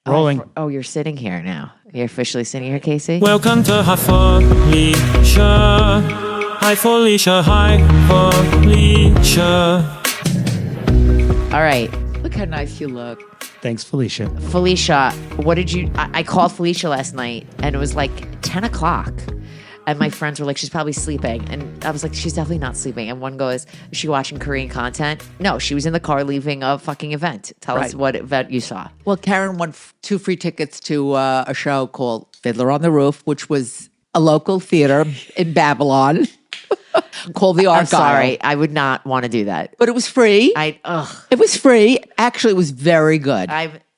Rolling. Oh, you're sitting here now. You're officially sitting here, Casey? Welcome to Hi Felicia. Hi Felicia. Hi Felicia. All right. Look how nice you look. Thanks, Felicia. Felicia, what did you... I called Felicia last night, and it was like 10 o'clock. And my friends were like, she's probably sleeping. And I was like, she's definitely not sleeping. And one goes, is she watching Korean content? No, she was in the car leaving a fucking event. Tell us what event you saw. Well, Karen won 2 free tickets to a show called Fiddler on the Roof, which was a local theater in Babylon called The Argyle. I'm sorry. I would not want to do that. But it was free. It was free. Actually, it was very good.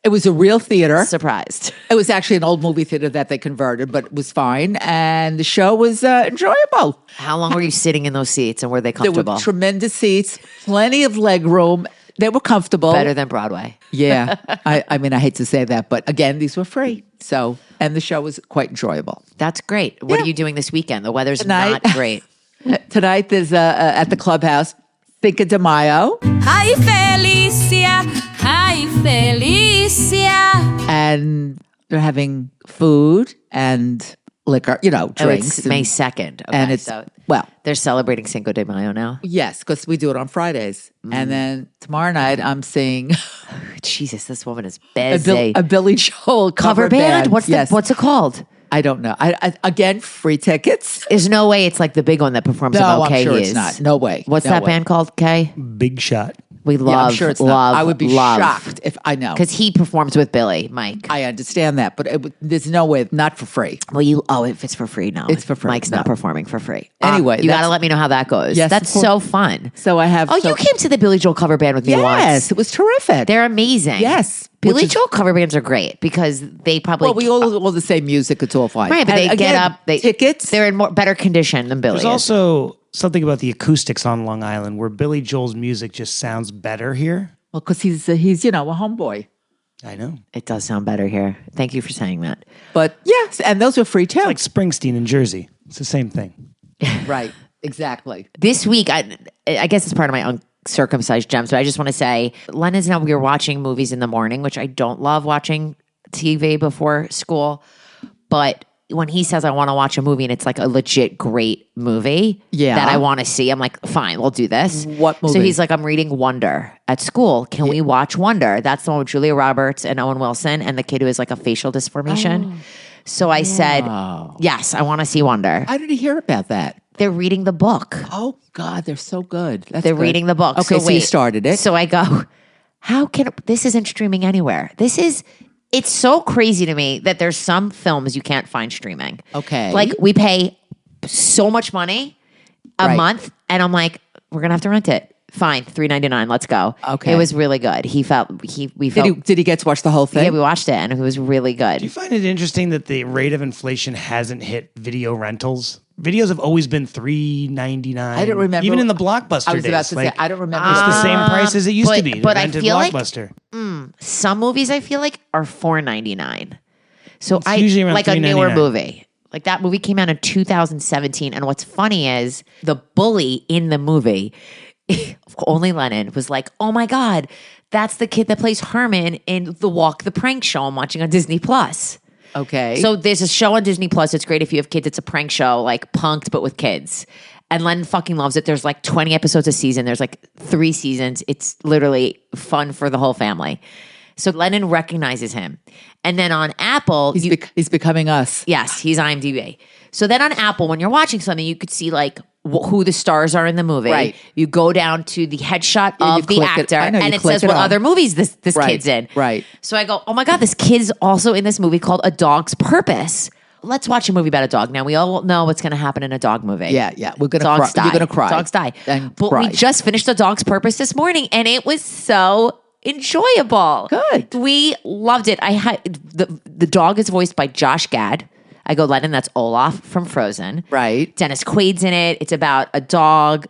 It was a real theater. Surprised. It was actually an old movie theater that they converted, but it was fine. And the show was enjoyable. How long were you sitting in those seats, and were they comfortable? There were tremendous seats, plenty of leg room. They were comfortable. Better than Broadway. Yeah. I mean, I hate to say that, but again, these were free. So, and the show was quite enjoyable. That's great. What are you doing this weekend? The weather's not great. Tonight there's at the clubhouse, Cinco de Mayo. Hi Felicia, hi Felicia. And they're having food and liquor, drinks. It's May 2nd. Okay, and it's, they're celebrating Cinco de Mayo now? Yes, because we do it on Fridays. And then tomorrow night I'm seeing... Jesus, this woman is busy. A Billy Joel cover band. What's it called? I don't know. I again, free tickets. There's no way it's like the big one that performs No, about I'm sure K-Hughes. it's not. No way. What's No that way. band called, Kay? Big Shot. We love, I'm sure it's love, not. I would be shocked if I know. Because he performs with Billy, Mike. I understand that, but there's no way, not for free. Well, if it's for free, no. It's for free. Mike's not performing for free. Anyway, you got to let me know how that goes. Yes, that's so fun. So I have... you came to the Billy Joel cover band with me once. Yes, it was terrific. They're amazing. Yes. Billy Joel cover bands are great because they probably... Well, we all the same music. It's all fine. Right, but they get up... Tickets? They're in better condition than Billy There's also something about the acoustics on Long Island where Billy Joel's music just sounds better here. Well, because he's a homeboy. I know. It does sound better here. Thank you for saying that. But yes, and those were free too. It's like Springsteen in Jersey. It's the same thing. Right, exactly. This week, I guess it's part of my uncircumcised gems, but I just want to say, Len and I, we were watching movies in the morning, which I don't love watching TV before school. But when he says I want to watch a movie and it's like a legit great movie that I want to see, I'm like, fine, we'll do this. What movie? So he's like, I'm reading Wonder at school. Can we watch Wonder? That's the one with Julia Roberts and Owen Wilson and the kid who has like a facial disformation. So I said, yes, I want to see Wonder. How did he hear about that? They're reading the book. Oh, God, they're so good. They're reading the book. Okay, so you started it. So I go, this isn't streaming anywhere. It's so crazy to me that there's some films you can't find streaming. Okay. Like we pay so much money a month and I'm like, we're going to have to rent it. Fine, $3.99. Let's go. Okay. It was really good. We felt. Did he get to watch the whole thing? Yeah, we watched it and it was really good. Do you find it interesting that the rate of inflation hasn't hit video rentals? Videos have always been $3.99. I don't remember. Even in the Blockbuster I was about days. to say, I don't remember. It's the same price as it used to be. But I rented feel like Blockbuster. Some movies I feel like are $4.99. So It's usually around like a newer $3.99. movie. Like that movie came out in 2017. And what's funny is the bully in the movie, only Lennon, was like, oh my God, that's the kid that plays Herman in The Walk the Prank Show I'm watching on Disney Plus. Okay. So there's a show on Disney Plus. It's great if you have kids. It's a prank show, like Punked, but with kids. And Len fucking loves it. There's like 20 episodes a season. There's like 3 seasons. It's literally fun for the whole family. So Lennon recognizes him. And then on Apple... He's becoming us. Yes, he's IMDb. So then on Apple, when you're watching something, you could see like who the stars are in the movie. Right. You go down to the headshot of the actor and it says it what on. other movies this Right, kid's in. right. So I go, oh my God, this kid's also in this movie called A Dog's Purpose. Let's watch a movie about a dog. Now, we all know what's going to happen in a dog movie. Yeah. We're going to Dogs cry. die. You're going to cry. Dogs die. And But cry. we just finished A Dog's Purpose this morning and it was so enjoyable. Good. We loved it. The dog is voiced by Josh Gad. I go, Lennon, that's Olaf from Frozen. Right. Dennis Quaid's in it. It's about a dog.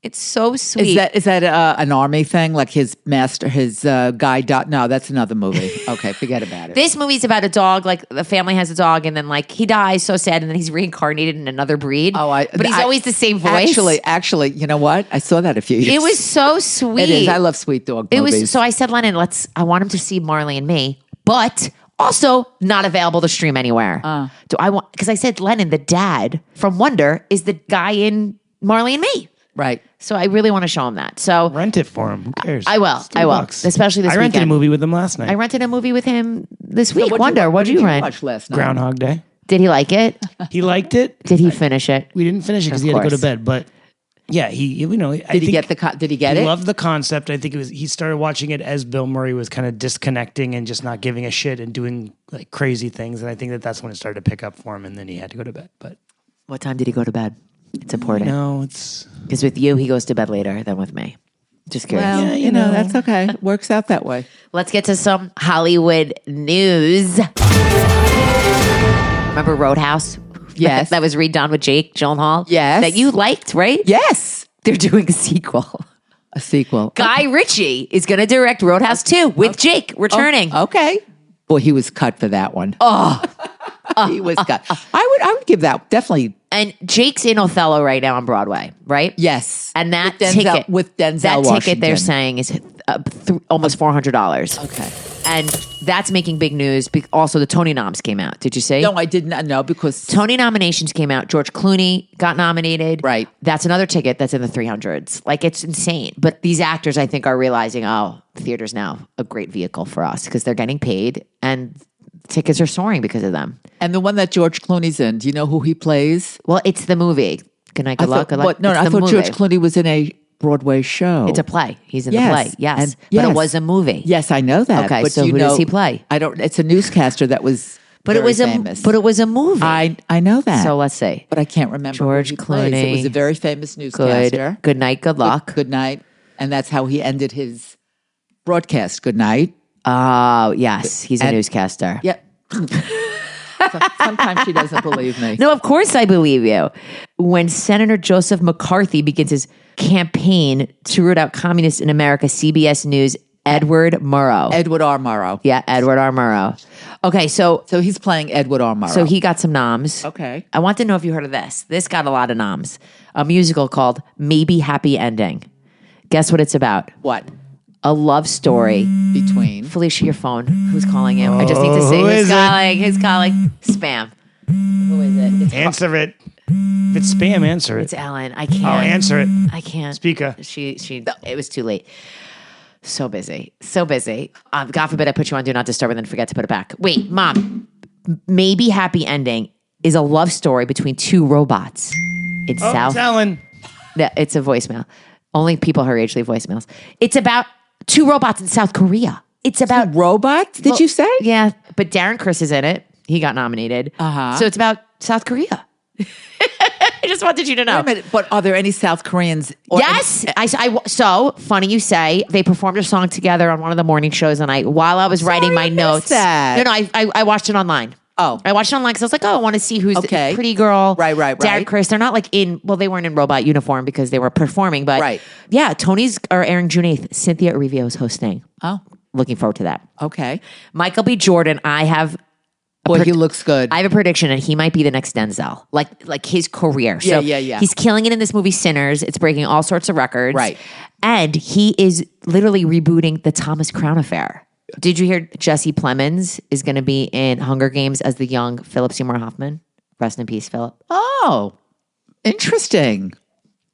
It's so sweet. Is that an army thing? Like his master, his guy? No, that's another movie. Okay, forget about it. This movie's about a dog. Like the family has a dog, and then like he dies, so sad, and then he's reincarnated in another breed. But he's always the same voice. Actually, you know what? I saw that a few years. It was so sweet. It is. I love sweet dog movies. So I said, Lennon, I want him to see Marley and Me, but Also, not available to stream anywhere. Do I want? Because I said Lennon, the dad from Wonder, is the guy in Marley and Me. Right. So I really want to show him that. So Rent it for him. Who cares? I will. It's I will. $3. Especially this I rented weekend. a movie with him last night. I rented a movie with him this week. What'd Wonder, what did you rent? watch last night? Groundhog Day. Did he like it? He liked it. Did he finish it? We didn't finish it because Of he had to go to course. bed. But yeah, he Did he get Did he get He it? loved the concept. I think he started watching it as Bill Murray was kind of disconnecting and just not giving a shit and doing like crazy things. And I think that's when it started to pick up for him. And then he had to go to bed. But What time did he go to bed? It's important. no, it's Because with you, he goes to bed later than with me. Just curious. Well, Yeah, you you know, know. that's okay. It works out that way. Let's get to some Hollywood news. Remember Roadhouse? Yes. That was redone with Jake Gyllenhaal? Yes. That you liked, right? Yes. They're doing a sequel. A sequel. Guy Ritchie is going to direct Roadhouse 2 with Jake returning. Okay. Boy, he was cut for that one. Oh. He was cut. I would give that definitely. And Jake's in Othello right now on Broadway, right? Yes. And that with Denzel, ticket, with Denzel that Washington. ticket they're saying is almost $400. Okay. And that's making big news. Also, the Tony noms came out. Did you see? No, I did not know because Tony nominations came out. George Clooney got nominated. Right. That's another ticket that's in the 300s. Like, it's insane. But these actors, I think, are realizing, theater's now a great vehicle for us because they're getting paid and tickets are soaring because of them. and the one that George Clooney's in, do you know who he plays? Well, it's the movie. Good night, good luck. Good luck. What? No, It's I the thought movie. George Clooney was in a Broadway show. It's a play. He's in Yes. the play. Yes. And- But it yes. was a movie. Yes, I know that. Okay, but so you who does know- he play? I don't. It's a newscaster that was. But it very was famous. But it was a movie. I know that. So let's see. but I can't remember. George who he plays. It Clooney. was a very famous newscaster. Good night, good luck. Good night, and that's how he ended his broadcast. Good night. Oh, yes. He's a And- newscaster. Yep. Sometimes she doesn't believe me. No, of course I believe you. When Senator Joseph McCarthy begins his campaign to root out communists in America, CBS News, Edward Murrow. Edward R. Murrow. Yeah, Edward R. Murrow. Okay, so So he's playing Edward R. Murrow. he got some noms. Okay. I want to know if you heard of this. This got a lot of noms. A musical called Maybe Happy Ending. Guess what it's about? What? A love story. Between. Felicia, your phone. Who's calling you? I just need to see who who's is it? calling. Who's calling? Spam. Who is it? It's, answer it. If it's spam, answer it's it. Ellen. I can't. I'll answer it. I can't. Speaker. She. It was too late. So busy. So busy. God forbid I put you on Do Not Disturb and then forget to put it back. Wait, Mom. Maybe Happy Ending is a love story between two robots in Oh, South. it's Ellen. Yeah, it's a voicemail. Only people her age leave voicemails. It's about two robots in South Korea. It's about Robots, did you say? Yeah, but Darren Criss is in it. He got nominated. Uh-huh. So it's about South Korea. I just wanted you to know. Wait a minute, but are there any South Koreans? Or Yes. So funny you say. They performed a song together on one of the morning shows, and while I was writing my I missed notes. that. No, I watched it online. Oh. I watched it online because I was like, I want to see who's Okay. the pretty girl. Right. Darren Criss. They're not like they weren't in robot uniform because they were performing, but Right. yeah, Tony's are airing June 8th. Cynthia Erivo is hosting. Oh, Looking forward to that. okay. Michael B. Jordan, I have Boy, he looks good. I have a prediction, and he might be the next Denzel, like his career. So Yeah. He's killing it in this movie, Sinners. It's breaking all sorts of records, Right. And he is literally rebooting the Thomas Crown Affair. Did you hear Jesse Plemons is going to be in Hunger Games as the young Philip Seymour Hoffman? Rest in peace, Philip. Oh, interesting.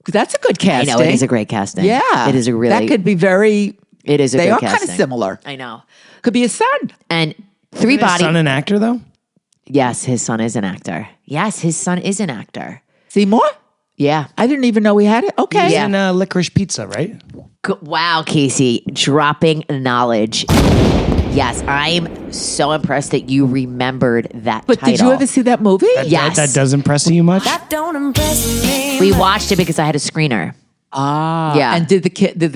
That's a good I casting. know it is a great casting. Yeah, it is a really. That could be very. It is a They good are casting. kind of similar. I know. Could be a son. And Is Three his Body. son an actor though? Yes, his son is an actor. Yes, his son is an actor. Seymour? Yeah. I didn't even know we had it. Okay. He's in Licorice Pizza, right? Wow, Casey, dropping knowledge. Yes, I'm so impressed that you remembered that But title. did you ever see that movie? Yes. That does impress you much? Don't impress me. We watched it because I had a screener. Ah. Yeah. And did the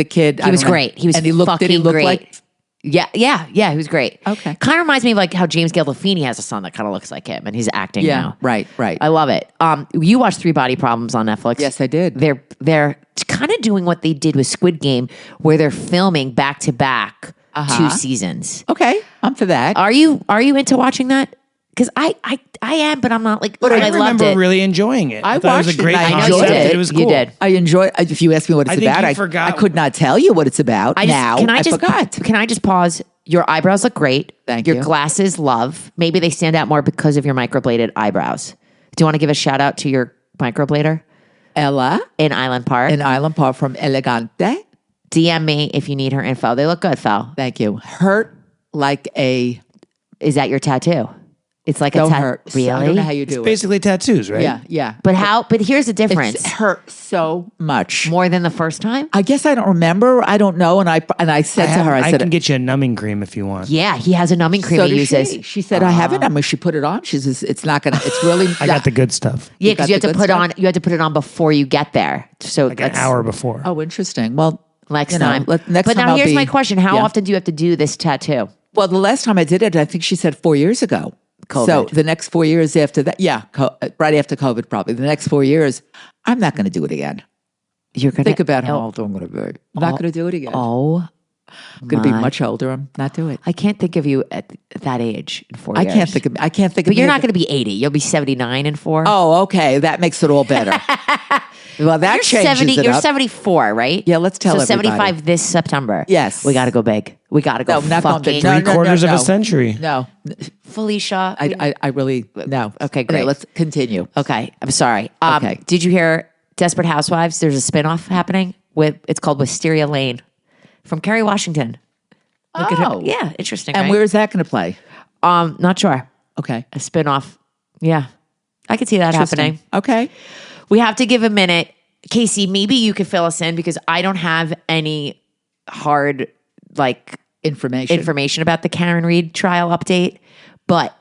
kid? He was great. He was and he looked, fucking did he look great. like? Yeah, he was great. Okay. Kind of reminds me of like how James Gandolfini has a son that kind of looks like him, and he's acting Yeah. now. Right. I love it. You watched Three Body Problems on Netflix? Yes, I did. They're kind of doing what they did with Squid Game, where they're filming back to back 2 seasons. Okay. I'm for that. Are you into watching that? Because I am, but I'm not like. But I loved remember it. really enjoying it. I thought it was watched a great it. I know concept. you did. It was cool. You did. I enjoy. If you ask me what it's I think about, you I forgot. could not tell you what it's about. I now can I just forgot. Can I just pause? your eyebrows look great. Thank your you. glasses, love. Maybe they stand out more because of your microbladed eyebrows. Do you want to give a shout out to your microblader Ella in Island Park? in Island Park from Elegante. DM me if you need her info. They look good, Fel. Thank you. Hurt like a Is that your tattoo? It's like don't a hurt. Really? I don't know how you do it. Basically tattoos, right? Yeah. But how? But here's the difference. It's hurt so much. More than the first time. I guess I don't remember. I don't know. And I said to her, I I said, can get you a numbing cream if you want. Yeah, he has a numbing cream so he does uses. she said, I haven't. I mean, she put it on. She says, it's not going to, it's really. I got the good stuff. Yeah, You got because you have the to good put stuff? on. You have to put it on before you get there. So Like an hour before. Oh, interesting. Well, next you know, time. next but time now I'll here's be- my question: how yeah. often do you have to do this tattoo? Well, the last time I did it, I think she said 4 years ago. COVID. So the next 4 years after that, right after COVID, probably the next 4 years, I'm not going to do it again. You're gonna Think about how old I'm going to be. I'm not going to do it again. Oh, I'm going to be my. much older. I'm not do it. I can't think of you at that age in 4 I years. can't think of. I can't think of. But you're me not as- going to be 80. You'll be 79 in 4. Oh, okay. That makes it all better. Well, that you're changes 70. it You're up. 74, right? Yeah, let's tell so everybody. 75 this September. Yes. we got to go big. We got to go. No, not going big. fucking No, Three-quarters of no. a century. No, Felicia. I really no. Okay, great. Let's continue. Okay, I'm sorry. Okay. Did you hear Desperate Housewives? There's a spinoff happening with. It's called Wisteria Lane from Kerry Washington. Look at her. Oh. Yeah, interesting. And right? where is that going to play? Not sure. Okay, A spinoff. Yeah, I could see that happening. Okay. We have to give a minute. Casey, maybe you could fill us in because I don't have any hard information about the Karen Reed trial update. But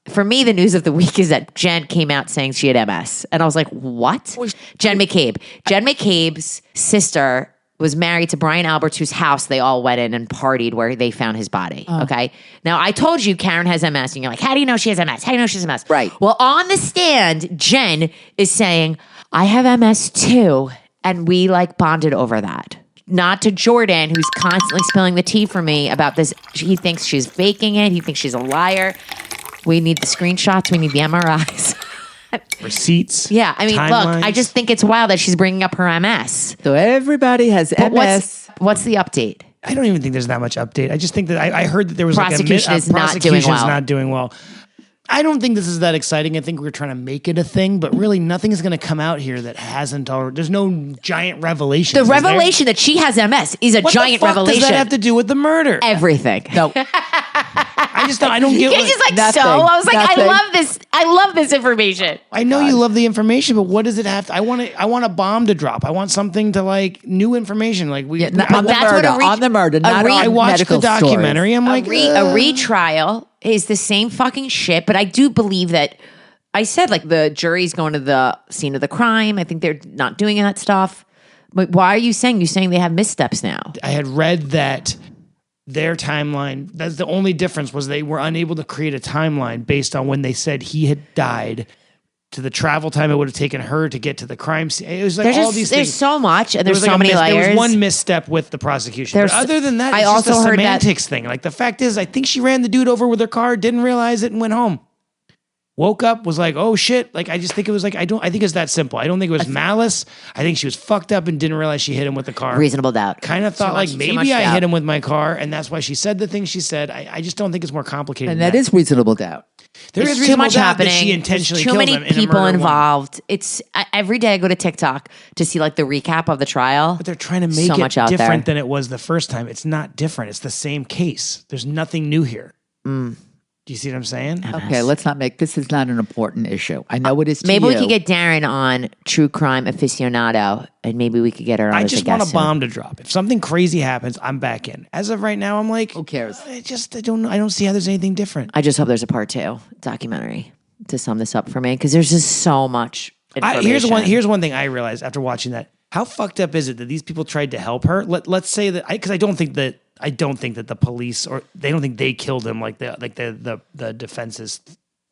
for me, the news of the week is that Jen came out saying she had MS. And I was like, what? Jen McCabe. Jen McCabe's sister was married to Brian Alberts, whose house they all went in and partied where they found his body. Okay. Now, I told you Karen has MS, and you're like, how do you know she has MS? How do you know she has MS? Right. Well, on the stand, Jen is saying, I have MS too. And we bonded over that. Not to Jordan, who's constantly spilling the tea for me about this. He thinks she's faking it. He thinks she's a liar. We need the screenshots. We need the MRIs. Receipts. Yeah. I mean, timelines. look, I just think it's wild that she's bringing up her MS. So everybody has But MS. what's the update? I don't even think there's that much update. I just think that I heard that there was Prosecution is not doing prosecution's well. not doing well. I don't think this is that exciting. I think we're trying to make it a thing, but really nothing is going to come out here that hasn't already. There's no giant revelation. The revelation that she has MS is a giant the fuck revelation. does that have to do with the murder? Everything. No, I just don't. I don't get. It's just Nothing. so. I was like, Nothing. I love this. I love this information. I know you love the information, but what does it have to? I want a bomb to drop. I want something to new information. not I, on the that's what murder. a re- On the murder. a Not re- on I watched medical the documentary. stories. I'm like, A retrial is the same fucking shit, but I do believe that I said the jury's going to the scene of the crime. I think they're not doing that stuff. But why are you saying they have missteps now? I had read that their timeline, that's the only difference, was they were unable to create a timeline based on when they said he had died to the travel time it would have taken her to get to the crime scene. It was There's all these there's things. so much, and There there's was so many layers. There was one misstep with the prosecution. There's- But other than that, I it's just also a heard that- semantics thing. The fact is, I think she ran the dude over with her car, didn't realize it, and went home. Woke up, was like, oh shit. I just think it was I think it's that simple. I don't think it was malice. I think she was fucked up and didn't realize she hit him with the car. Reasonable doubt. Kind of thought Too much- too maybe much I doubt. hit him with my car, and that's why she said the things she said. I just don't think it's more complicated. And than that is reasonable doubt. there There's is too much doubt happening. that she intentionally There's too killed many him in a people murder one. involved. It's every day I go to TikTok to see the recap of the trial. But they're trying to make so it much out different there. than it was the first time. It's not different. It's the same case. There's nothing new here. Do you see what I'm saying? Okay, let's not make this is not an important issue. I know it is. To Maybe we you. could get Darren on True Crime Aficionado, and maybe we could get her on. I as just a want guest a soon. bomb to drop. If something crazy happens, I'm back in. As of right now, I'm like, Who cares? I don't know. I don't see how there's anything different. I just hope there's a part 2 documentary to sum this up for me because there's just so much information. Here's one thing I realized after watching that. How fucked up is it that these people tried to help her? Let's say that because I don't think that the police they don't think they killed him like the defense's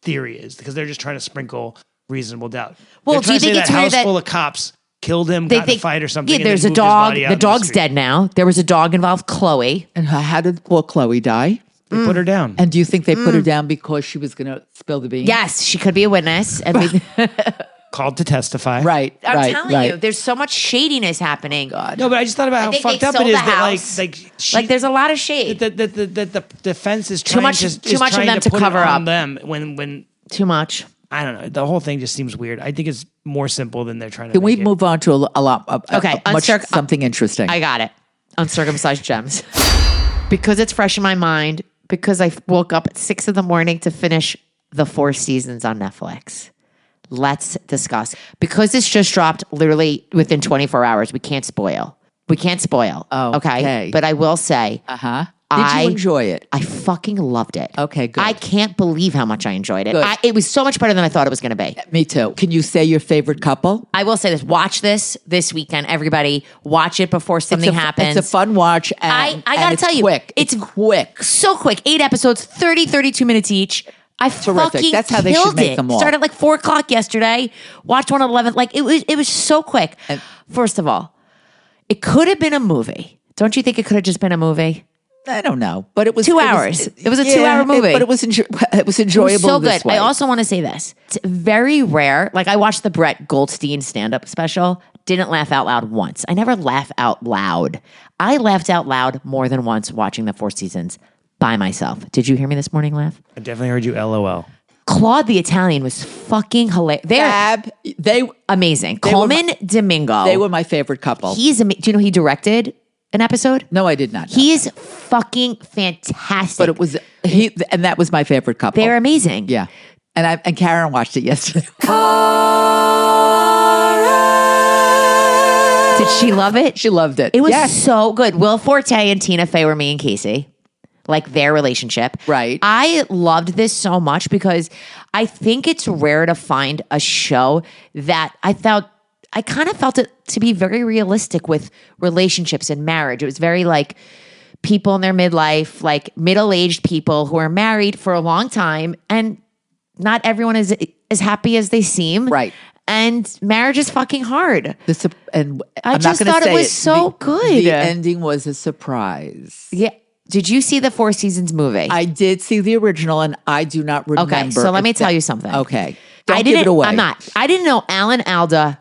theory is, because they're just trying to sprinkle reasonable doubt. Well, They're trying do you to think say it's weird house that full of cops killed him, got in a fight or something? Yeah, and then there's a moved his dog. body out The in dog's street. dead now. There was a dog involved, Chloe. And how did poor Chloe die? They put her down. And do you think they put her down because she was going to spill the beans? Yes, she could be a witness. And called to testify. Right. I'm telling you, there's so much shadiness happening. No, but I just thought about how think fucked they up it sold is the that house. like There's a lot of shade. that the defense is Too trying much- is too much of trying them to put cover it on up. them when Too much. I don't know. The whole thing just seems weird. I think it's more simple than they're trying to Can we make it. move on to a lot Okay, something interesting? I got it. Uncircumcised gems. Because it's fresh in my mind, because I woke up at 6 a.m. to finish the 4 seasons on Netflix. Let's discuss. Because it's just dropped literally within 24 hours, we can't spoil. Oh, okay. But I will say, Did you enjoy it? I fucking loved it. Okay, good. I can't believe how much I enjoyed it. Good. It was so much better than I thought it was going to be. Me too. Can you say your favorite couple? I will say this. Watch this weekend. Everybody, watch it before something happens. It's a fun watch. And, I gotta tell you, quick. it's quick. So quick. 8 episodes, 32 minutes each. I Terrific. fucking That's how they should killed make it. them all. Started at like 4 o'clock yesterday. Watched one at 11. Like it was so quick. First of all, it could have been a movie. Don't you think it could have just been a movie? I don't know, but it was 2 hours. It was a 2-hour movie. but it was enjoyable. It was so good. This way. I also want to say this. It's very rare. Like I watched the Brett Goldstein stand-up special. Didn't laugh out loud once. I never laugh out loud. I laughed out loud more than once watching the 4 seasons by myself. Did you hear me this morning laugh? I definitely heard you LOL. Claude the Italian was fucking hilarious. They're They amazing. were Coleman Domingo. they were my favorite couple. Do you know he directed an episode? No, I did not. know. He is fucking fantastic. But it was and that was my favorite couple. They're amazing. Yeah, and Karen watched it yesterday. Did she love it? She loved it. It was Yes. so good. Will Forte and Tina Fey were me and Casey. Like their relationship. Right. I loved this so much because I think it's rare to find a show that I kind of felt it to be very realistic with relationships and marriage. It was very like people in their midlife, like middle-aged people who are married for a long time and not everyone is as happy as they seem. Right. And marriage is fucking hard. And I I'm just not gonna thought it say was so good. The ending was a surprise. Yeah. Did you see the 4 seasons movie? I did see the original, and I do not remember. Okay, so let me tell you something. Okay, I don't didn't, give it away. I'm not. I didn't know Alan Alda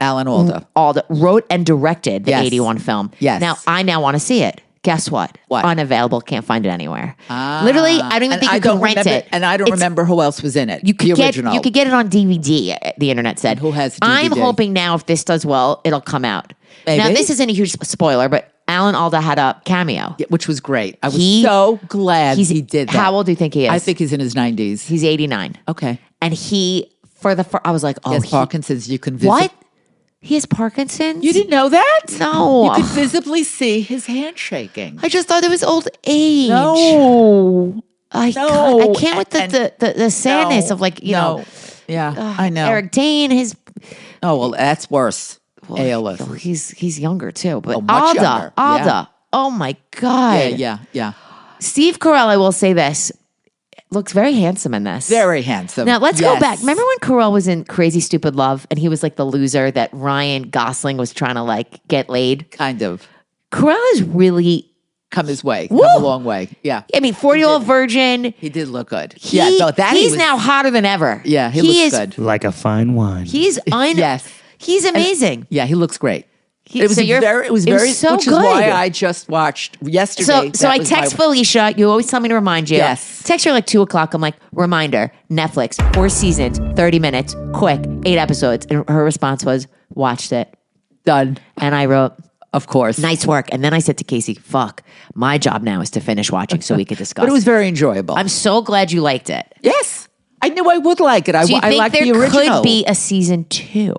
wrote and directed the Yes. 81 film. Yes. Now, I now want to see it. Guess what? What? Unavailable. Can't find it anywhere. Literally, I don't even think you can rent it. And I don't remember who else was in it. You could the get original. you could get it on DVD. The internet said. Who has I'm DVD? hoping now if this does well, it'll come out. Now Maybe. this isn't a huge spoiler, but Alan Alda had a cameo. Yeah, which was great. I was so glad he did that. How old do you think he is? I think he's in his 90s. he's 89. Okay. And he I was like, oh, Yes, Parkinson's. You can visit. what? He has Parkinson's? You didn't know that? No. You could visibly see his hand shaking. I just thought it was old age. No. I can't with the sadness of like, you know, Yeah, I know. Eric Dane, his Oh, well, that's worse. ALS. he's younger too. But much younger. Alda. Yeah. Oh my God. Yeah. Steve Carell, I will say this, looks very handsome in this. Very handsome. Now let's go Yes. back. Remember when Carell was in Crazy Stupid Love and he was like the loser that Ryan Gosling was trying to like get laid? Kind of. Carell is really, Come his way. Woo! Come a long way. Yeah. 40-year-old virgin. He did look good. He- that he's was, now hotter than ever. Yeah, he is looks good. Like a fine wine. He's Yes. He's amazing. Yeah, he looks great. He- It was so you're- very, it was so which good. is why I just watched yesterday. So I text Felicia. You always tell me to remind you. Yes. Text her like 2:00. I'm like, reminder, Netflix, 4 seasons, 30 minutes, quick, 8 episodes. And her response was, watched it. Done. And I wrote, Of course. nice work. And then I said to Casey, fuck, my job now is to finish watching so we could discuss. But it was very enjoyable. I'm so glad you liked it. yes. I knew I would like it. Do you I think like there the original. could be a season 2?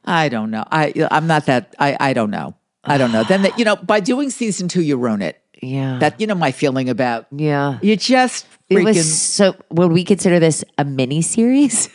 I don't know. I'm not that. I don't know. I don't know. Then by doing season 2, you ruin it. Yeah. That my feeling about. Yeah. You just It freaking. was so. Would we consider this a mini series?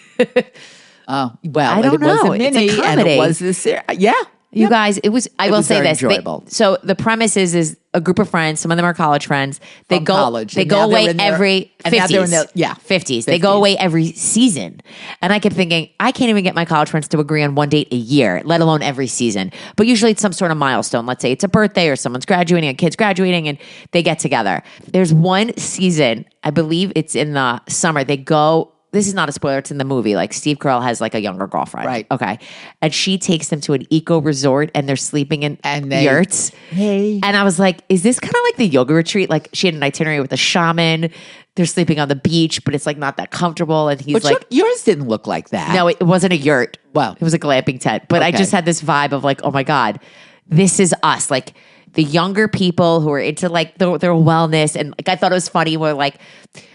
Well, I don't it was know. a It's a mini, and comedy. it was this. Yeah. You guys, it was. I will was say very this. enjoyable. So the premise is a group of friends. Some of them are college friends. They From go. college, They and go now they're away in their- every and now they're in 50s. their- yeah, 50s. They go 50s. away every season, and I kept thinking I can't even get my college friends to agree on one date a year, let alone every season. But usually it's some sort of milestone. Let's say it's a birthday or someone's graduating, a kid's graduating, and they get together. There's one season, I believe it's in the summer. They go this is not a spoiler, it's in the movie. Like Steve Carell has like a younger girlfriend. Right. Okay. And she takes them to an eco resort and they're sleeping in yurts. Hey. And I was like, is this kind of like the yoga retreat? Like she had an itinerary with a shaman. They're sleeping on the beach, but it's like not that comfortable. And he's But like, yours didn't look like that. no, it wasn't a yurt. Wow. It was a glamping tent. But I Okay. just had this vibe of like, oh my God, this is us. Like the younger people who are into like their wellness. And like I thought it was funny where like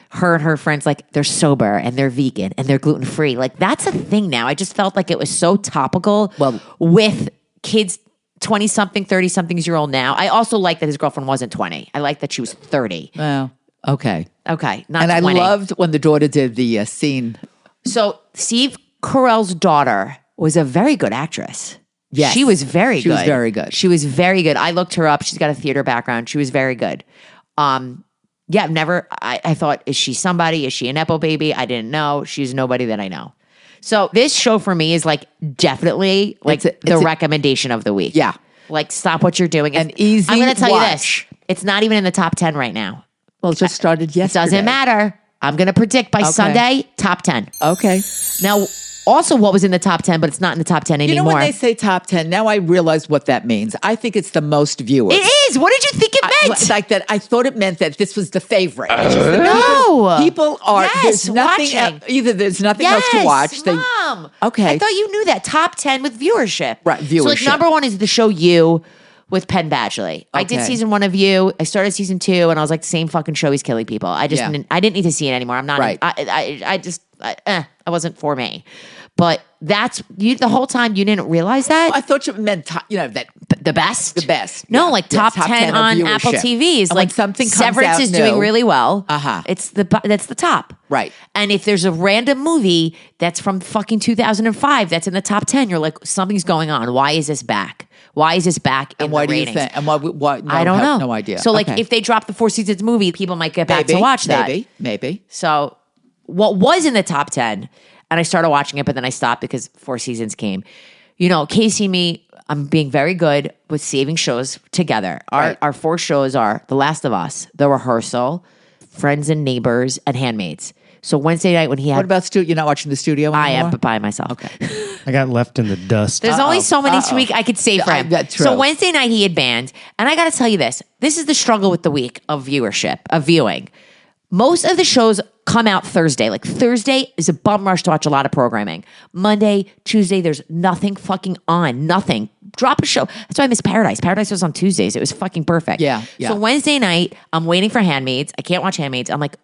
her and her friends, like they're sober and they're vegan and they're gluten free. Like that's a thing now. I just felt like it was so topical with kids 20 something, 30 somethings year old now. I also like that his girlfriend wasn't 20. I like that she was 30. Well, okay. Okay. Not And 20. I loved when the daughter did the scene. So Steve Carell's daughter was a very good actress. Yes. She was very good. She was very good. She was very good. I looked her up. She's got a theater background. She was very good. Yeah, I've never, I thought, is she somebody? Is she a Nepo baby? I didn't know. She's nobody that I know. So this show for me is like definitely like the recommendation of the week. Yeah. Like stop what you're doing. An easy I'm going to tell you this. watch. It's not even in the top 10 right now. Well, it just started It yesterday. doesn't matter. I'm going to predict by Sunday, top 10. Okay. Now, also what was in the top 10, but it's not in the top 10 You anymore. know when they say top 10, now I realize what that means. I think it's the most viewers. It is. What did you think it meant? Like that, I thought it meant that this was the favorite. No. People are, Yes, there's nothing, watching. Either there's nothing else to watch. Mom. Okay. I thought you knew that. Top 10 with viewership. Right, So like viewership. number one is the show You with Penn Badgley. I did Okay. season 1 of You. I started season 2 and I was like, same fucking show. He's killing people. I just Yeah. I didn't need to see it anymore. I'm not, Right. I wasn't for me. But that's, you. The whole time you didn't realize that? I thought you meant, that The best? the best. No, Yeah. like Yeah, top 10 of on viewership. Apple TVs. And Like when something comes Severance out is doing new- really well. Uh-huh. That's the top. Right. And if there's a random movie that's from fucking 2005 that's in the top 10, you're like, something's going on. Why is this back? Why is this back in And why the do you ratings? think? And what? No, I don't know. No idea. So like Okay. if they drop the 4 seasons movie, people might get back maybe, to watch that. Maybe. So what was in the top 10, and I started watching it, but then I stopped because 4 seasons came. You know, Casey and me, I'm being very good with saving shows together. Right. Our 4 shows are The Last of Us, The Rehearsal, Friends and Neighbors, and Handmaids. So Wednesday night when he had, What about studio? You're not watching the studio anymore? I am but by myself. Okay. I got left in the dust. There's only so many weeks I could save for him. That's true. So Wednesday night he had banned, and I got to tell you this: this is the struggle with the week of viewership, of viewing. Most of the shows come out Thursday. Like Thursday is a bum rush to watch a lot of programming. Monday, Tuesday, there's nothing fucking on. Nothing. Drop a show. That's why I miss Paradise. Paradise was on Tuesdays. It was fucking perfect. Yeah. So Wednesday night, I'm waiting for Handmaids. I can't watch Handmaids. I'm like,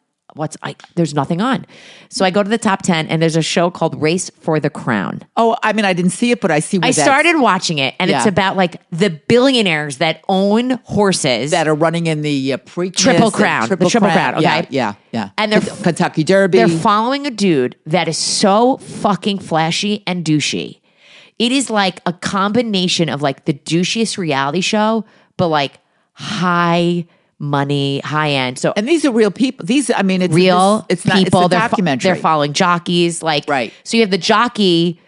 there's nothing on. So I go to the top 10 and there's a show called Race for the Crown. Oh, I mean, I didn't see it, but I see. I started watching it and it's Yeah. about like the billionaires that own horses that are running in the Preakness Triple and Crown. The Triple Crown, okay? Yeah. And they're Kentucky Derby. They're following a dude that is so fucking flashy and douchey. It is like a combination of like the douchiest reality show, but like high money, high end. So and these are real people. These, I mean, it's real It's not. people. It's a documentary. They're following jockeys. Like, Right. So you have the jockey.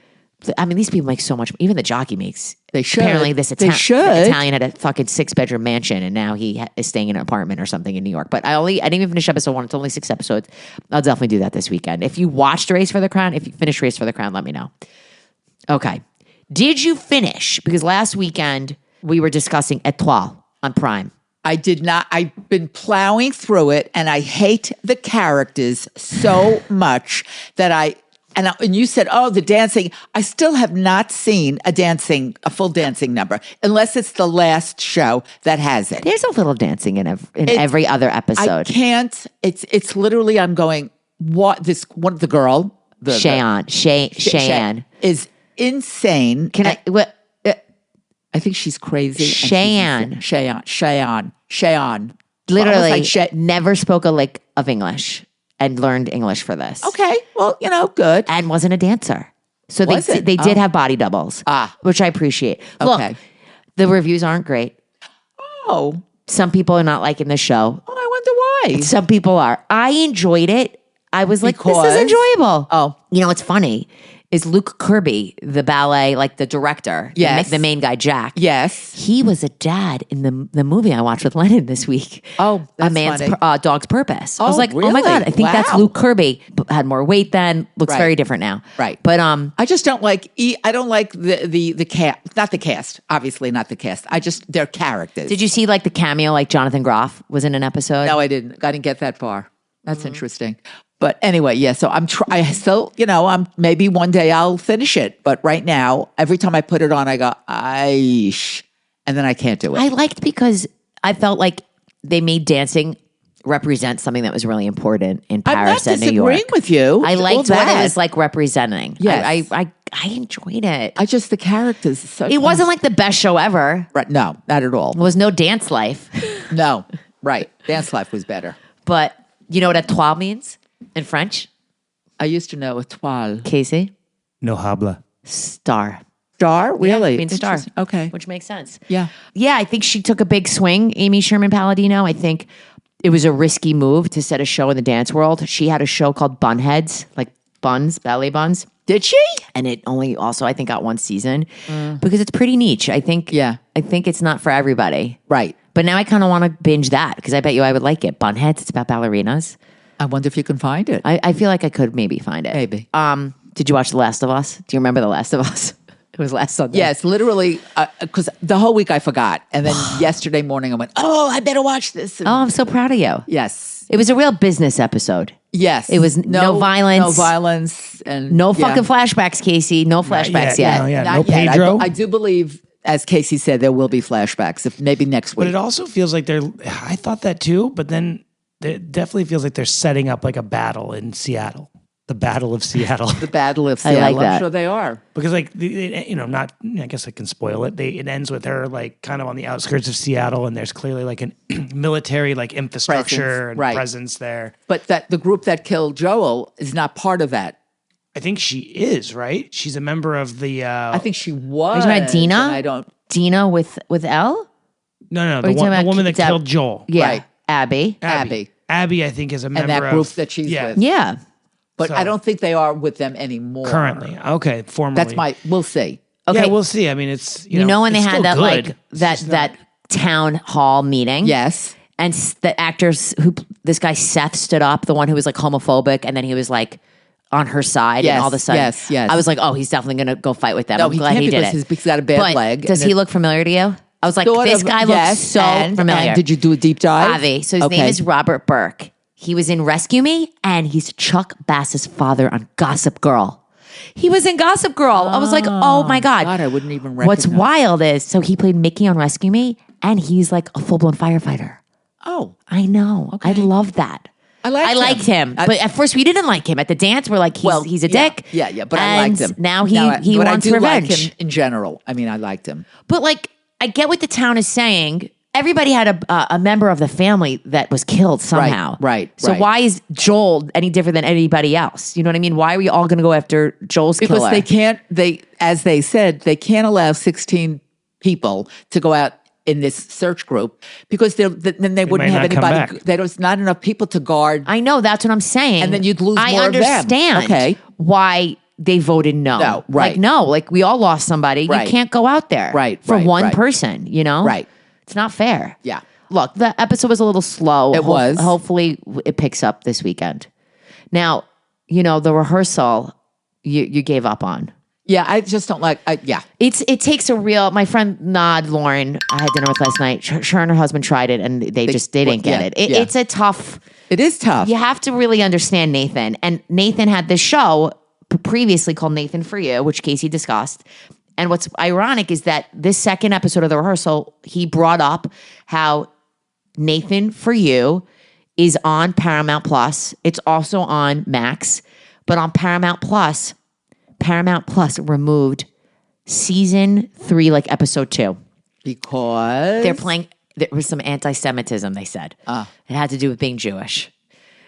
I mean, these people make so much. Even the jockey makes. They should. Apparently, this They should. Italian had a fucking 6-bedroom mansion, and now he is staying in an apartment or something in New York. But I didn't even finish episode 1. It's only 6 episodes. I'll definitely do that this weekend. If you watched Race for the Crown, if you finished Race for the Crown, let me know. Okay. Did you finish? Because last weekend we were discussing Étoile on Prime. I did not. I've been plowing through it, and I hate the characters so much that and you said, "Oh, the dancing." I still have not seen a full dancing number, unless it's the last show that has it. There's a little dancing in every other episode. I can't. It's literally. I'm going. What this one? The girl, Cheyenne is insane. Can I? What? I think she's crazy. Cheyenne. Cheyenne. Literally, Almost like never spoke a lick of English and learned English for this. Okay, well, good. And wasn't a dancer. So Was it? they did have body doubles, which I appreciate. Look, Okay. the reviews aren't great. Oh, Some people are not liking the show. I wonder why. Some people are. I enjoyed it. I was like, this Because? is enjoyable. Oh. You know what's funny is Luke Kirby, the ballet, like the director, Yes. the main guy, Jack. Yes. He was a dad in the movie I watched with Lennon this week. Oh, that's A Man's funny. Dog's Purpose. I was Oh, like, oh my really? God, I think that's Wow. Luke Kirby. Had more weight then, looks Right. very different now. Right. But I just don't like. I don't like the cast. Not the cast. Obviously, not the cast. I just their characters. did you see like the cameo, like Jonathan Groff was in an episode? No, I didn't. I didn't get that far. That's interesting. But anyway, yeah. So I still, I'm maybe one day I'll finish it. But right now, every time I put it on, I go, and then I can't do it. I liked because I felt like they made dancing represent something that was really important in I'm Paris not and New York. disagreeing with you. I All liked what that. it was like representing. Yes. I enjoyed it. I just the characters. So, It wasn't like the best show ever. right. No, not at all. It was no dance life. No, right. Dance life was better. But you know what étoile means in French, I used to know étoile. Casey? No habla. Star. Star, really? It means star. Interesting. Okay. Which makes sense. Yeah. Yeah, I think she took a big swing, Amy Sherman Palladino. I think it was a risky move to set a show in the dance world. She had a show called Bunheads, like buns, ballet buns. Did she? And it only also, I think, got one season because it's pretty niche. I think it's not for everybody. Right. But now I kind of want to binge that because I bet you I would like it. Bunheads, it's about ballerinas. I wonder if you can find it. I feel like I could maybe find it. Maybe. Did you watch The Last of Us? Do you remember The Last of Us? It was last Sunday. Yes, literally, because the whole week I forgot. And then yesterday morning I went, oh, I better watch this. And Oh, I'm so proud of you. yes. It was a real business episode. Yes. It was no violence. No violence. And No yeah. fucking flashbacks, Casey. No flashbacks yet. No, yeah, Not no yet. Pedro. I do believe, as Casey said, there will be flashbacks. If maybe next But week. it also feels like I thought that too, but then it definitely feels like they're setting up like a battle in Seattle. The Battle of Seattle. The Battle of I Seattle. like that. I'm sure they are. Because like not I guess I can spoil it. It ends with her like kind of on the outskirts of Seattle, and there's clearly like an military like infrastructure Presence, and right. presence there. But that the group that killed Joel is not part of that. I think she is right. She's a member of the. I think she was. Are you talking about Dina? and I don't. Dina with L? No, Or the you talking about woman that Deb- killed Joel. Yeah. Right. Abby. Abby. I think is a And member that group of that she's yeah, with. Yeah. But So- I don't think they are with them anymore. currently. Okay, formerly. That's my. We'll see. Okay. Yeah, we'll see. I mean, it's You know when they it's had still that good. like It's that just not- that town hall meeting? Yes. And the actors who this guy Seth stood up, the one who was like homophobic, and then he was like on her side, Yes, and all of a sudden, yes. I was like, oh, he's definitely gonna go fight with them. No, I'm he glad can't he did because it. he's got a bad But leg. Does and he it- look familiar to you? I was like, Sort this of, guy yes, looks so and familiar. did you do a deep dive? Avi. So his Okay. name is Robert Burke. He was in Rescue Me, and he's Chuck Bass's father on Gossip Girl. He was in Gossip Girl. I was like, oh my God. God, I wouldn't even What's recognize. wild is, so he played Mickey on Rescue Me, and he's like a full-blown firefighter. Oh, I know. I love that. I liked him. I- But at first we didn't like him. At the dance, we're like, he's a yeah, dick. Yeah. But and I liked him. Now he but wants I do revenge. like him in general. I mean, I liked him. But like, I get what the town is saying. Everybody had a member of the family that was killed somehow. right, So right. why is Joel any different than anybody else? You know what I mean? Why are we all going to go after Joel's Because killer? they can't. As they said, they can't allow 16 people to go out in this search group because then they wouldn't might have not come anybody. back. There's not enough people to guard. I know, that's what I'm saying. And then you'd lose I more of them. understand Okay. why they voted no. No, right. Like, no, like we all lost somebody. Right. You can't go out there Right, for right, one right. person, you know? Right. It's not fair. Yeah. Look, the episode was a little slow. It was. Hopefully it picks up this weekend. Now, the rehearsal you gave up on. Yeah, I just don't like. Yeah, It takes a real. My friend Nod Lauren, I had dinner with last night. Her and her husband tried it, and they didn't get yeah, it. yeah. It's a tough. it is tough. You have to really understand Nathan, and Nathan had this show previously called Nathan for You, which Casey discussed. And what's ironic is that this second episode of the rehearsal, he brought up how Nathan for You is on Paramount Plus. It's also on Max, but on Paramount Plus removed season 3, like episode 2. because They're playing. There was some anti-Semitism. They said it had to do with being Jewish.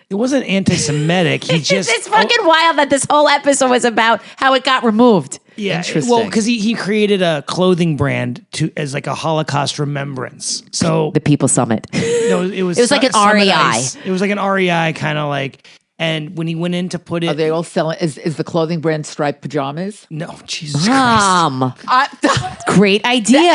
It wasn't anti-Semitic. He just It's fucking wild that this whole episode was about how it got removed. yeah. Interesting. Well, because he created a clothing brand as like a Holocaust remembrance. So The People Summit. it was It was like an Summit REI. Ice. It was like an REI kind of like. And when he went in to put it, Are they all selling? Is the clothing brand striped pajamas? no, Jesus Christ. Mom, great idea.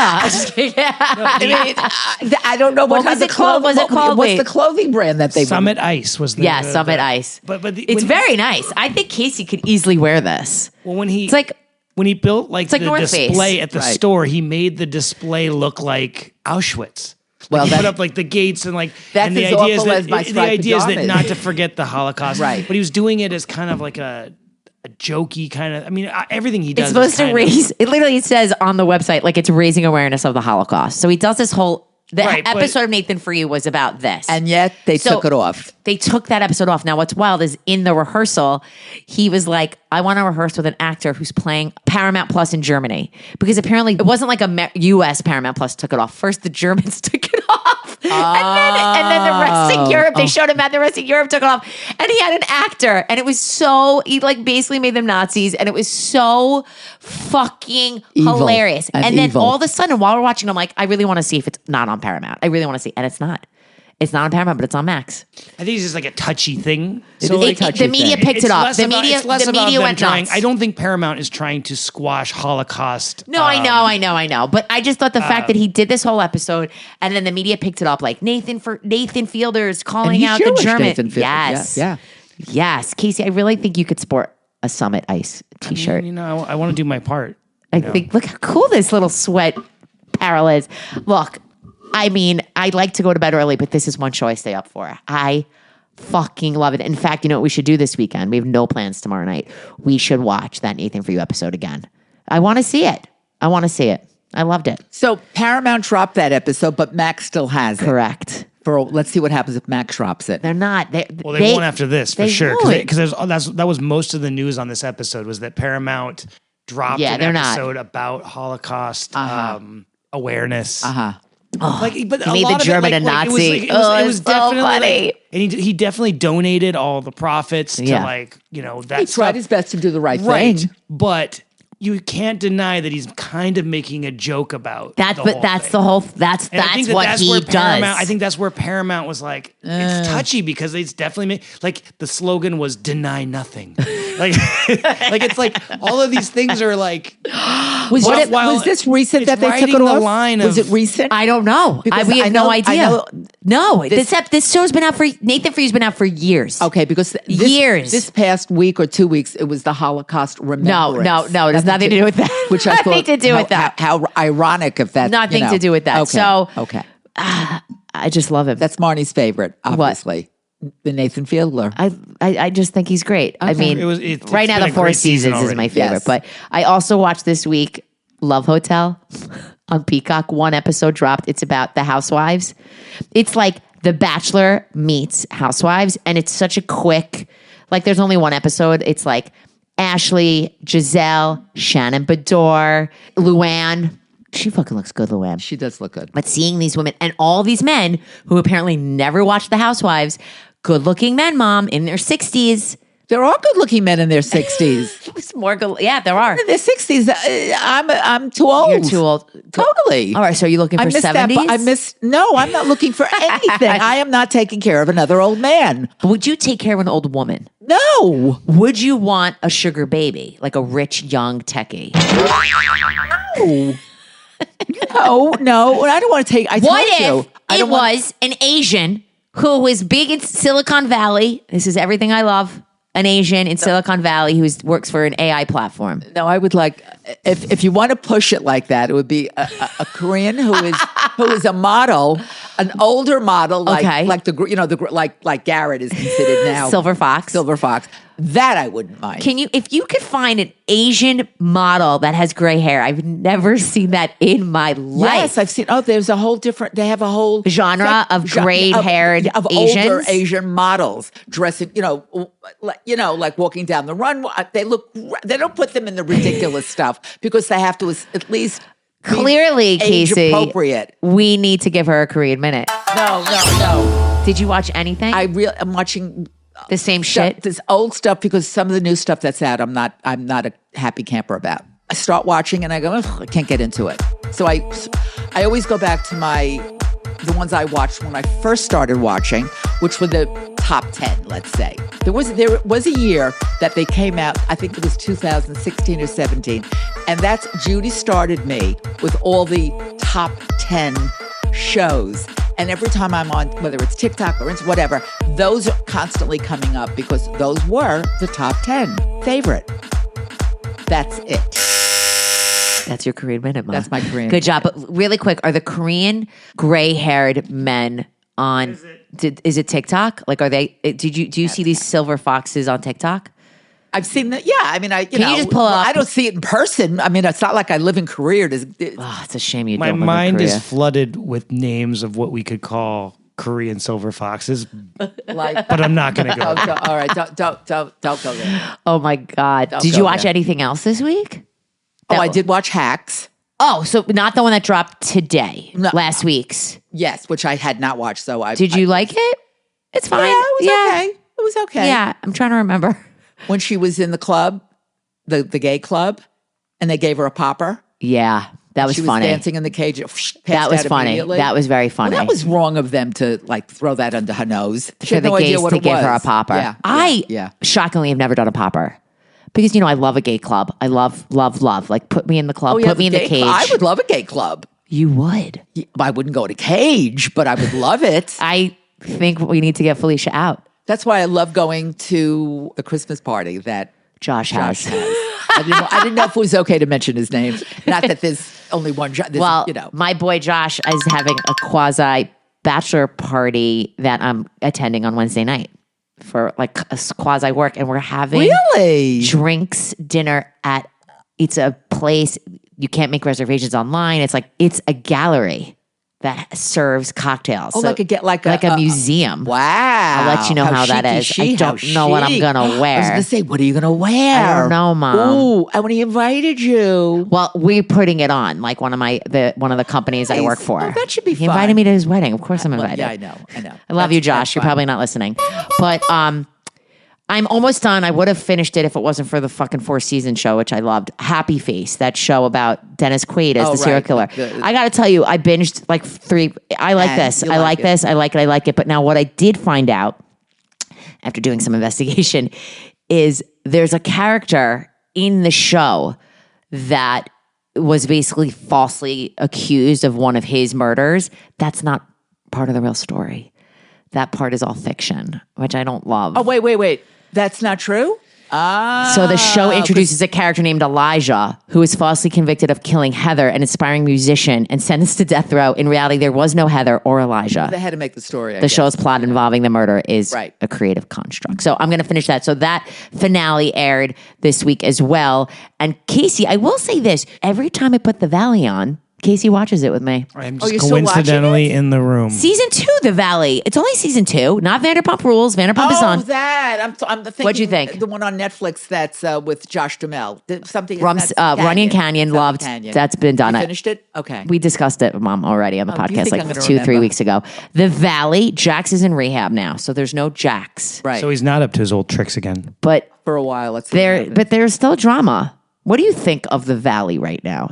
I don't know What was it called? Was it called? What's Wait. the clothing brand that they Summit Ice was the Yeah, the- Summit the- Ice. But It's very nice. I think Casey could easily wear this. well when he It's like when he built like like the North Face. display at the Right. store, he made the display look like Auschwitz. Well, Like he that- put up like the gates and like That's and the as idea is awful that as my the striped idea is that pajamas. not to forget the Holocaust. Right. But he was doing it as kind of like a jokey kind of. I mean, everything he does. it's supposed is to kind raise. It literally says on the website like it's raising awareness of the Holocaust. So he does this whole. The Right, but- episode of Nathan For You was about this. And yet they So- took it off. They took that episode off. Now, what's wild is in the rehearsal, he was like, I want to rehearse with an actor who's playing Paramount Plus in Germany. Because apparently it wasn't like US Paramount Plus took it off. First, the Germans took it off. And then the rest of Europe, they showed him out. The rest of Europe took it off. And he had an actor. And it was so, he like basically made them Nazis. And it was so fucking Evil hilarious. and And then evil. all of a sudden, while we're watching, I'm like, I really want to see if it's not on Paramount. I really want to see. And it's not. It's not on Paramount, but it's on Max. I think it's just like a touchy thing. is a touchy The media thing. picked it up. less The about- media, it's less the about media them went trying. nuts. I don't think Paramount is trying to squash Holocaust. No, I know. But I just thought the fact that he did this whole episode and then the media picked it up, like Nathan Fielder's calling he's out the Jewish, German. Nathan Fielder. Yes, Yeah. yes. Casey, I really think you could sport a Summit Ice T-shirt. You know, I want to do my part. I think. Look how cool this little sweat apparel is. Look, I mean, I like to go to bed early, but this is one show I stay up for. I fucking love it. In fact, you know what we should do this weekend? We have no plans tomorrow night. We should watch that Nathan For You episode again. I want to see it. I loved it. So Paramount dropped that episode, but Max still has it. Correct. Let's see what happens if Max drops it. They're not. Well, they won't after this for they sure won't. because that was most of the news on this episode was that Paramount dropped Yeah, an they're not. episode about Holocaust awareness. Like, but He a made lot the of it, German like, a like, Nazi. It was so definitely funny. like, and he definitely donated all the profits to Yeah. like that He stuff. tried his best to do the right Right, thing. but you can't deny that he's kind of making a joke about That's the but whole that's thing. the whole. That's And I think what that's he where does. Paramount, I think that's where Paramount was like, it's touchy because it's definitely like the slogan was "deny nothing." like it's like all of these things are like. Was this recent it's that they took riding it the off? line Was of- it recent? I don't know. Because We have I no know- I idea. know No, this show's been out for Nathan For You's been out for years. Okay, because Years. This past week or 2 weeks, it was the Holocaust remembrance. No. It has nothing to do with that. Which I Nothing thought to do with that. How ironic if that. Nothing to do with that. Okay. So- okay, I just love him. that's Marnie's favorite, obviously. The Nathan Fielder. I just think he's great. I mean, It's right now been the a Four great season Seasons is my already. favorite. Yes. But I also watched this week Love Hotel on Peacock. One episode dropped. It's about the housewives. It's like The Bachelor meets Housewives, and it's such a quick. Like, there's only one episode. It's like Ashley, Giselle, Shannon Bedore, Luann. She fucking looks good, Luann. She does look good. But seeing these women and all these men who apparently never watched The Housewives, good-looking men, Mom, in their 60s. There are good-looking men in their 60s. It's more good. Yeah, there are. In their 60s, I'm too old. You're too old. Totally. All right, so are you looking I for missed 70s? No, I'm not looking for anything. I am not taking care of another old man. Would you take care of an old woman? No. Would you want a sugar baby, like a rich, young techie? No. I don't want to take. I What told you. if I it don't want- was an Asian who was big in Silicon Valley? This is everything I love. An Asian in Silicon Valley who works for an AI platform. No, I would like if you want to push it like that, it would be a Korean who is a model, an older model, like Okay. like Garrett is considered now Silver Fox. Silver Fox. That I wouldn't mind. If you could find an Asian model that has gray hair, I've never seen that in my life. Yes, I've seen. Oh, there's a whole different. They have a whole Genre of grayed-haired of Asians? older Asian models dressing. Like walking down the runway. They look. They don't put them in the ridiculous stuff because they have to at least be Clearly, age Casey, appropriate. we need to give her a Korean minute. No. Did you watch anything? I'm watching the same stuff, shit? this old stuff because some of the new stuff that's out, I'm not a happy camper about. I start watching and I go, "Ugh, I can't get into it. So I always go back to the ones I watched when I first started watching, which were the top 10, let's say. There was a year that they came out, I think it was 2016 or 17, and that's Judy started me with all the top 10 shows. And every time I'm on, whether it's TikTok or whatever, those are constantly coming up because those were the top 10 favorite. That's it. That's your Korean minute, Ma. That's my Korean Good job. But really quick, are the Korean gray-haired men on? Is it TikTok? Like, are they? Do you see these silver foxes on TikTok? I've seen that. Yeah, I mean, Can you just pull up? I don't see it in person. I mean, it's not like I live in Korea. It's a shame you My don't live in mind Korea. is flooded with names of what we could call Korean silver foxes, Like, but I'm not going to go. all right, don't go there. Oh my God! Did go you watch there. anything else this week? I did watch Hacks. Oh, so not the one that dropped today, No. last week's. Yes, which I had not watched. So Did you like it? It's fine. Yeah, it was okay. It was okay. Yeah, I'm trying to remember. When she was in the club, the gay club, and they gave her a popper. Yeah, that was She was funny. dancing in the cage. That was funny. That was very funny. Well, that was wrong of them to like throw that under her nose. She For had the no gays idea what to it give was. her a popper. Yeah, I yeah. shockingly have never done a popper because I love a gay club. I love. Like put me in the club, Oh, yeah, put me in the gay cage. club. I would love a gay club. You would. I wouldn't go to cage, but I would love it. I think we need to get Felicia out. That's why I love going to the Christmas party that Josh has. I didn't know if it was okay to mention his name. Not that there's only one. Well, my boy Josh is having a quasi bachelor party that I'm attending on Wednesday night for like a quasi work, and we're having really drinks, dinner at. It's a place you can't make reservations online. It's a gallery that serves cocktails. Oh, So, like a museum. Wow. I'll let you know how that is. I don't know what I'm gonna wear. I was going to say, what are you going to wear? I don't know, Mom. Ooh, and when he invited you. Well, we're putting it on, like one of the companies I Nice. work for. Oh, that should be He fun. invited me to his wedding. Of course I'm invited. Yeah, I know. I love you, Josh. You're probably not listening. But I'm almost done. I would have finished it if it wasn't for the fucking 4-season show, which I loved. Happy Face, that show about Dennis Quaid as Oh, the serial right. killer. I got to tell you, I binged like 3. I like And this. you I like like it. this. I like it. But now what I did find out after doing some investigation is there's a character in the show that was basically falsely accused of one of his murders. That's not part of the real story. That part is all fiction, which I don't love. Oh, wait. That's not true? So the show introduces a character named Elijah, who is falsely convicted of killing Heather, an aspiring musician, and sentenced to death row. In reality, there was no Heather or Elijah. They had to make the story. I The guess. show's plot involving the murder is Right. a creative construct. So I'm going to finish that. So that finale aired this week as well. And Casey, I will say this. Every time I put The Valley on, Casey watches it with me. I'm you're just still watching coincidentally in the room. Season 2, The Valley. It's only season 2, not Vanderpump Rules. Vanderpump is on. That. I'm thinking. What'd you think? The one on Netflix that's with Josh Duhamel. Something. Running Canyon. Canyon, Something loved. Canyon. That's been done. You finished it? Okay. We discussed it, Mom, already on the do you podcast think like I'm gonna 2-3 remember? weeks ago. The Valley, Jax is in rehab now, so there's no Jax. Right. So he's not up to his old tricks again. But For a while. Let's see what happens. there's still drama. What do you think of The Valley right now?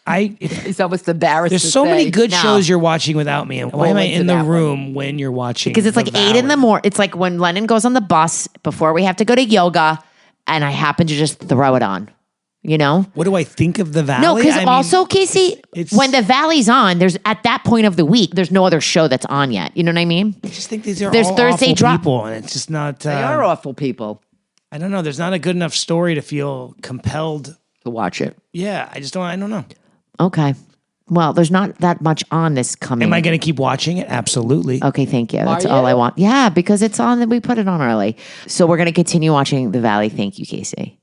He's almost embarrassed. There's to so many say. good No. shows you're watching without me. And why am I into in the that one. room when you're watching? Because it's The like 8 in the Valley? morning. It's like when Lennon goes on the bus before we have to go to yoga, and I happen to just throw it on. You know? What do I think of The Valley? No, because I mean, also, Casey, it's- when The Valley's on, there's at that point of the week, there's no other show that's on yet. You know what I mean? I just think these are There's all Thursday awful drop- people, and it's just not. They are awful people I don't know. There's not a good enough story to feel compelled. to watch it. Yeah, I just don't. I don't know. Okay. Well, there's not that much on this coming. Am I going to keep watching it? Absolutely. Okay, thank you. That's Are all you? I want. Yeah, because it's on. We put it on early, so we're going to continue watching The Valley. Thank you, Casey.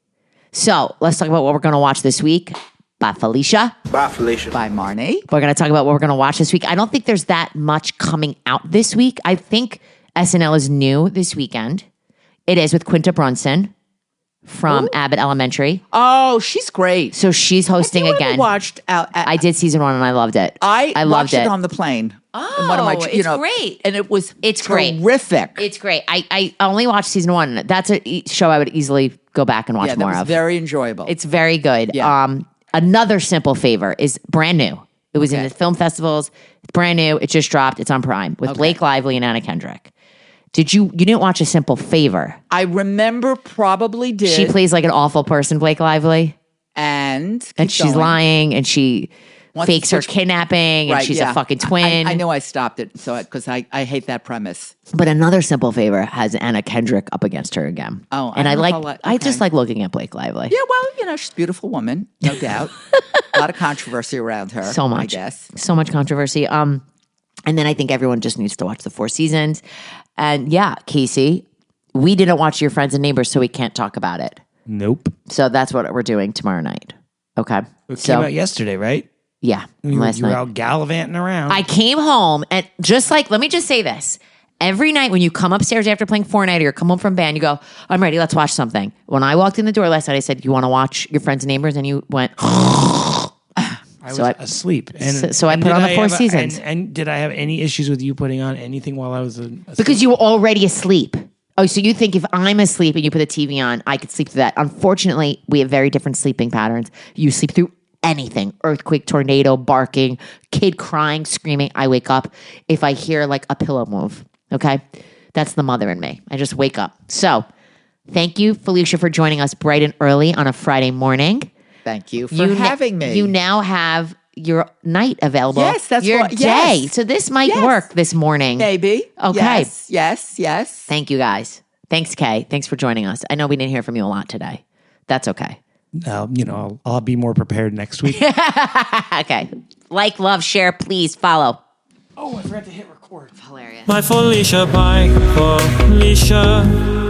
So let's talk about what we're going to watch this week. By Felicia. Bye, Felicia. By Marni. We're going to talk about what we're going to watch this week. I don't think there's that much coming out this week. I think SNL is new this weekend. It is with Quinta Brunson from Abbott Elementary. Oh, she's great. So she's hosting You again. watched. I did season 1 and I loved it. I loved watched it on the plane. Oh, One of my, it's great. And it was It's great. terrific. It's great. I only watched season 1. That's a show I would easily go back and watch yeah, that more was of. very enjoyable. It's very good. Yeah. Another simple favor is brand new. It was in Okay. the film festivals. It's brand new. It just dropped. It's on Prime with Blake Lively and Anna Kendrick. You didn't watch A Simple Favor. I remember probably did. She plays like an awful person, Blake Lively. And She's going. lying and she fakes her switch- kidnapping and she's a fucking twin. I know I stopped it because I hate that premise. But Another Simple Favor has Anna Kendrick up against her again. Oh, and I I don't know like. if I'll I just okay. like looking at Blake Lively. Yeah, well, she's a beautiful woman, no doubt. A lot of controversy around her. So much, I guess. So much controversy. And then I think everyone just needs to watch the 4 seasons. And yeah, Casey, we didn't watch Your Friends and Neighbors, so we can't talk about it. Nope. So that's what we're doing tomorrow night. Okay. It came out yesterday, right? Yeah, last You were night. out gallivanting around. I came home and let me just say this. Every night when you come upstairs after playing Fortnite or you come home from band, you go, I'm ready, let's watch something. When I walked in the door last night, I said, you want to watch Your Friends and Neighbors? And you went, I was asleep. So I put on the 4 seasons. And did I have any issues with you putting on anything while I was asleep? Because you were already asleep. Oh, so you think if I'm asleep and you put the TV on, I could sleep through that. Unfortunately, we have very different sleeping patterns. You sleep through anything. Earthquake, tornado, barking, kid crying, screaming. I wake up if I hear like a pillow move. Okay? That's the mother in me. I just wake up. So thank you, Felicia, for joining us bright and early on a Friday morning. Thank you for having me. You now have your night available. Yes, that's your what- day. yes. So this might Yes. work this morning. Maybe. Okay. Yes. Thank you guys. Thanks, Kay. Thanks for joining us. I know we didn't hear from you a lot today. That's okay. I'll be more prepared next week. Okay. Like, love, share, please follow. Oh, I forgot to hit record. Hilarious. My Felicia, bye, Felicia.